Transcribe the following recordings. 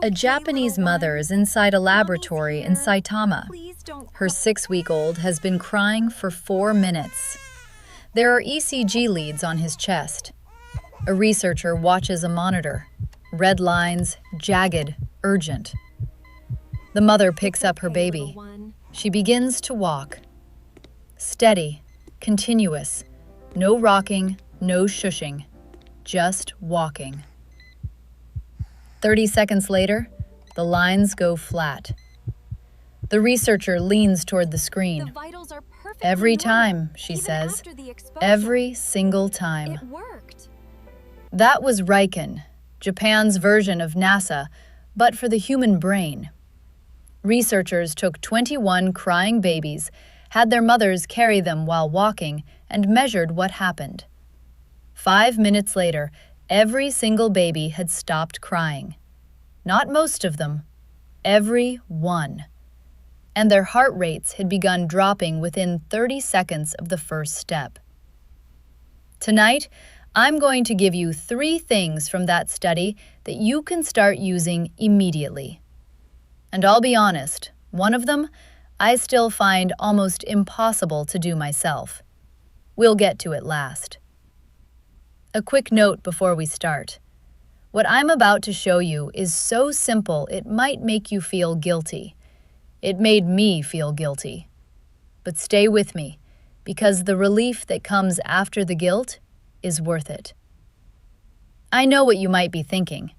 A Japanese mother is inside a laboratory in Saitama. Her 6-week-old has been crying for 4 minutes. There are ECG leads on his chest. A researcher watches a monitor. Red lines, jagged, urgent. The mother picks up her baby. She begins to walk. Steady, continuous. No rocking, no shushing. Just walking. 30 seconds later, the lines go flat. The researcher leans toward the screen. Every time, she says. Every single time. It worked. That was RIKEN, Japan's version of NASA, but for the human brain. Researchers took 21 crying babies, had their mothers carry them while walking, and measured what happened. 5 minutes later, every single baby had stopped crying. Not most of them, every one. And their heart rates had begun dropping within 30 seconds of the first step. Tonight, I'm going to give you 3 things from that study that you can start using immediately. And I'll be honest, one of them I still find almost impossible to do myself. We'll get to it last. A quick note before we start. What I'm about to show you is so simple it might make you feel guilty. It made me feel guilty. But stay with me, because the relief that comes after the guilt is worth it. I know what you might be thinking.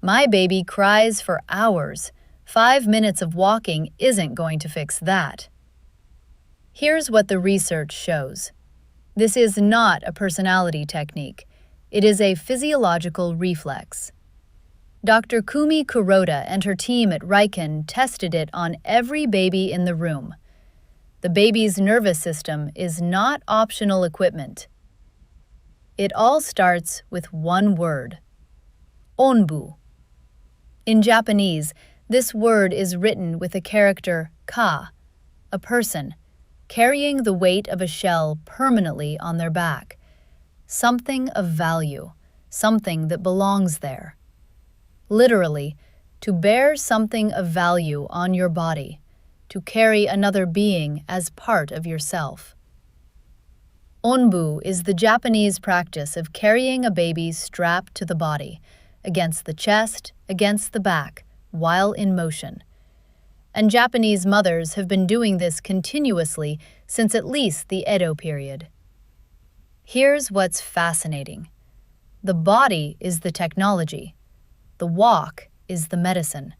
My baby cries for hours. 5 minutes of walking isn't going to fix that. Here's what the research shows. This is not a personality technique. It is a physiological reflex. Dr. Kumi Kuroda and her team at RIKEN tested it on every baby in the room. The baby's nervous system is not optional equipment. It all starts with one word: Onbu. In Japanese, this word is written with a character ka, a person, carrying the weight of a shell permanently on their back. Something of value, something that belongs there. Literally, to bear something of value on your body, to carry another being as part of yourself. Onbu is the Japanese practice of carrying a baby strapped to the body, against the chest, against the back, while in motion. And Japanese mothers have been doing this continuously since at least the Edo period. Here's what's fascinating. The body is the technology. The walk is the medicine.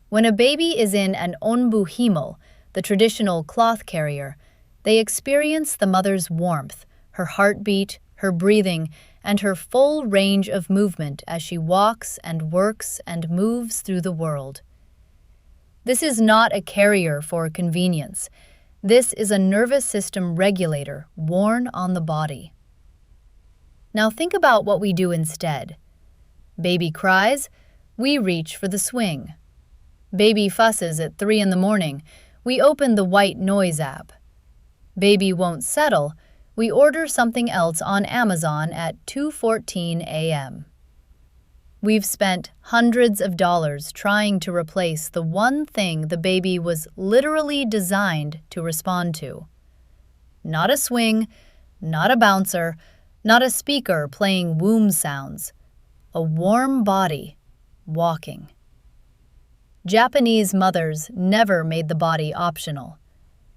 When a baby is in an onbu himo, the traditional cloth carrier, they experience the mother's warmth, her heartbeat, her breathing, and her full range of movement as she walks and works and moves through the world. This is not a carrier for convenience. This is a nervous system regulator worn on the body. Now think about what we do instead. Baby cries, we reach for the swing. Baby fusses at 3 in the morning, we open the white noise app. Baby won't settle, we order something else on Amazon at 2:14 a.m. We've spent hundreds of dollars trying to replace the one thing the baby was literally designed to respond to. Not a swing, not a bouncer, not a speaker playing womb sounds. A warm body, walking. Japanese mothers never made the body optional.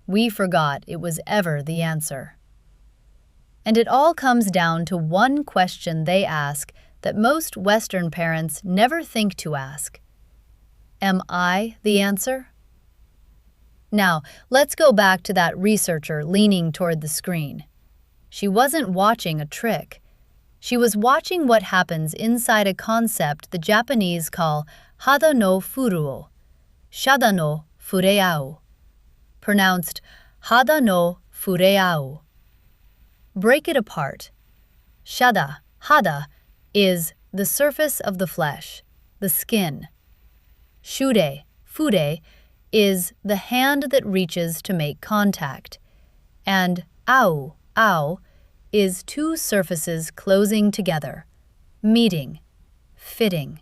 We forgot it was ever the answer. And it all comes down to one question they ask that most Western parents never think to ask. Am I the answer? Now, let's go back to that researcher leaning toward the screen. She wasn't watching a trick. She was watching what happens inside a concept the Japanese call Hada no Fureau, Shada no Fureau, pronounced Hada no Fureau. Break it apart. Shada, Hada, is the surface of the flesh, the skin. Shure, fure, is the hand that reaches to make contact. And au, is 2 surfaces closing together, meeting, fitting.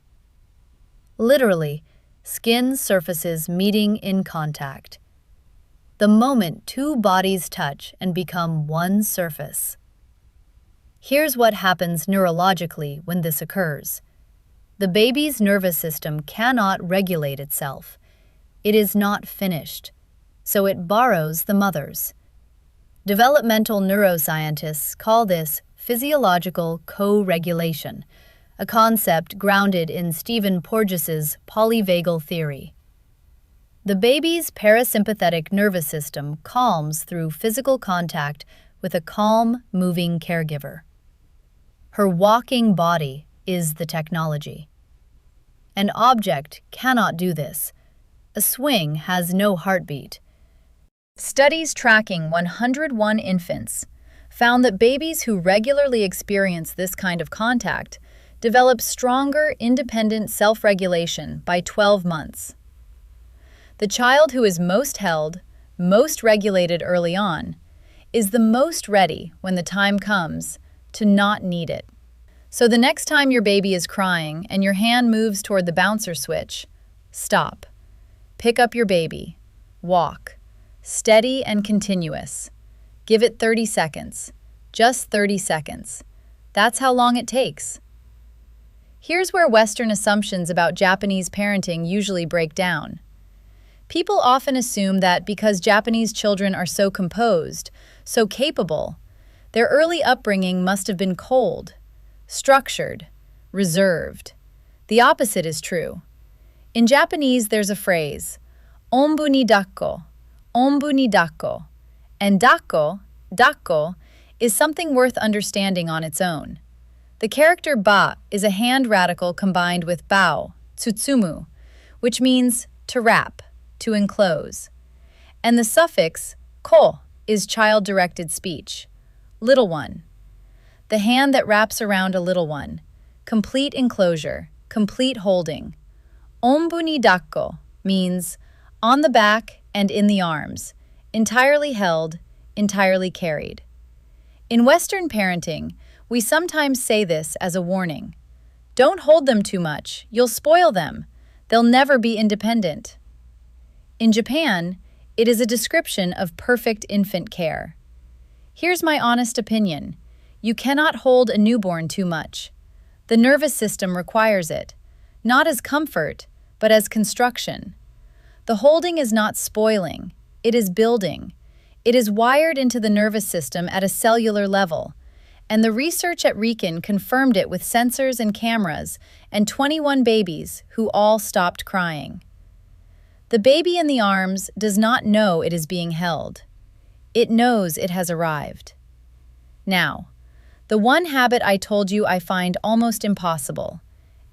Literally, skin surfaces meeting in contact. The moment two bodies touch and become one surface. Here's what happens neurologically when this occurs. The baby's nervous system cannot regulate itself. It is not finished, so it borrows the mother's. Developmental neuroscientists call this physiological co-regulation, a concept grounded in Stephen Porges's polyvagal theory. The baby's parasympathetic nervous system calms through physical contact with a calm, moving caregiver. Her walking body is the technology. An object cannot do this. A swing has no heartbeat. Studies tracking 101 infants found that babies who regularly experience this kind of contact develop stronger, independent self-regulation by 12 months. The child who is most held, most regulated early on, is the most ready when the time comes to not need it. So the next time your baby is crying and your hand moves toward the bouncer switch, stop. Pick up your baby. Walk. Steady and continuous. Give it 30 seconds. Just 30 seconds. That's how long it takes. Here's where Western assumptions about Japanese parenting usually break down. People often assume that because Japanese children are so composed, so capable, their early upbringing must have been cold, structured, reserved. The opposite is true. In Japanese, there's a phrase, Onbu ni Dakko, Onbu ni Dakko, and Dakko, is something worth understanding on its own. The character ba is a hand radical combined with bao, tsutsumu, which means to wrap, to enclose. And the suffix ko is child-directed speech, little one. The hand that wraps around a little one, complete enclosure, complete holding. Onbu ni Dakko means on the back and in the arms, entirely held, entirely carried. In Western parenting, we sometimes say this as a warning. Don't hold them too much, you'll spoil them. They'll never be independent. In Japan, it is a description of perfect infant care. Here's my honest opinion. You cannot hold a newborn too much. The nervous system requires it, not as comfort, but as construction. The holding is not spoiling, it is building. It is wired into the nervous system at a cellular level, and the research at RIKEN confirmed it with sensors and cameras and 21 babies who all stopped crying. The baby in the arms does not know it is being held. It knows it has arrived. Now, the one habit I told you I find almost impossible.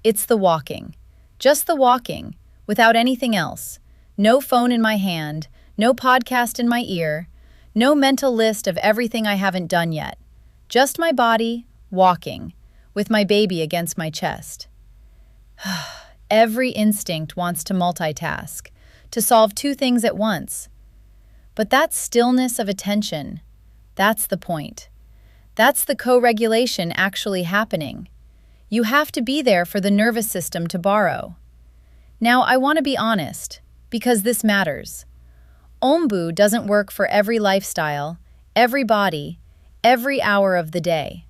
It's the walking. Just the walking, without anything else. No phone in my hand, no podcast in my ear, no mental list of everything I haven't done yet. Just my body, walking, with my baby against my chest. Every instinct wants to multitask, to solve two things at once. But that stillness of attention, that's the point. That's the co-regulation actually happening. You have to be there for the nervous system to borrow. Now, I want to be honest, because this matters. Onbu doesn't work for every lifestyle, every body, every hour of the day.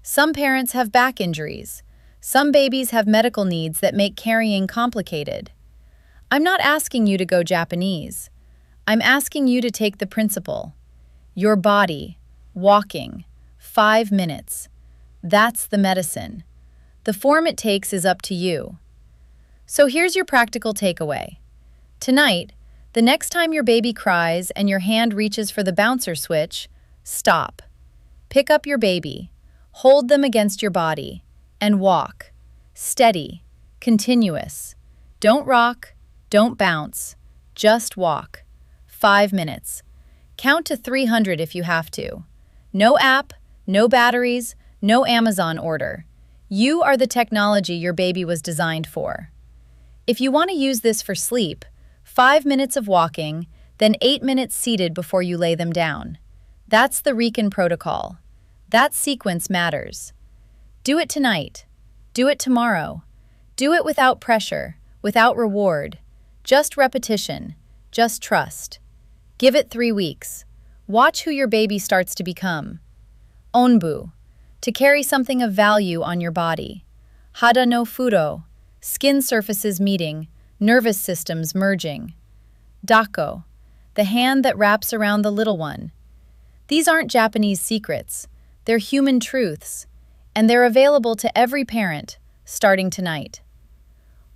Some parents have back injuries. Some babies have medical needs that make carrying complicated. I'm not asking you to go Japanese. I'm asking you to take the principle. Your body, walking, 5 minutes. That's the medicine. The form it takes is up to you. So here's your practical takeaway. Tonight, the next time your baby cries and your hand reaches for the bouncer switch, stop. Pick up your baby, hold them against your body, and walk. Steady, continuous. Don't rock, don't bounce, just walk. 5 minutes. Count to 300 if you have to. No app, no batteries, no Amazon order. You are the technology your baby was designed for. If you want to use this for sleep, 5 minutes of walking, then 8 minutes seated before you lay them down. That's the RIKEN protocol. That sequence matters. Do it tonight. Do it tomorrow. Do it without pressure. without reward, just repetition, just trust. Give it 3 weeks. Watch who your baby starts to become. Onbu, to carry something of value on your body. Hada no Fureau, skin surfaces meeting, nervous systems merging. Dakko, the hand that wraps around the little one. These aren't Japanese secrets, they're human truths, and they're available to every parent, starting tonight.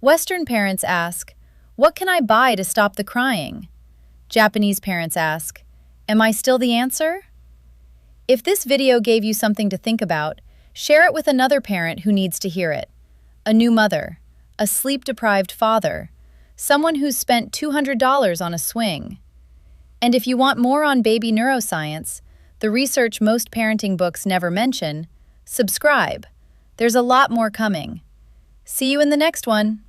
Western parents ask, "What can I buy to stop the crying?" Japanese parents ask, "Am I still the answer?" If this video gave you something to think about, share it with another parent who needs to hear it. A new mother, a sleep-deprived father, someone who's spent $200 on a swing. And if you want more on baby neuroscience, the research most parenting books never mention, subscribe. There's a lot more coming. See you in the next one.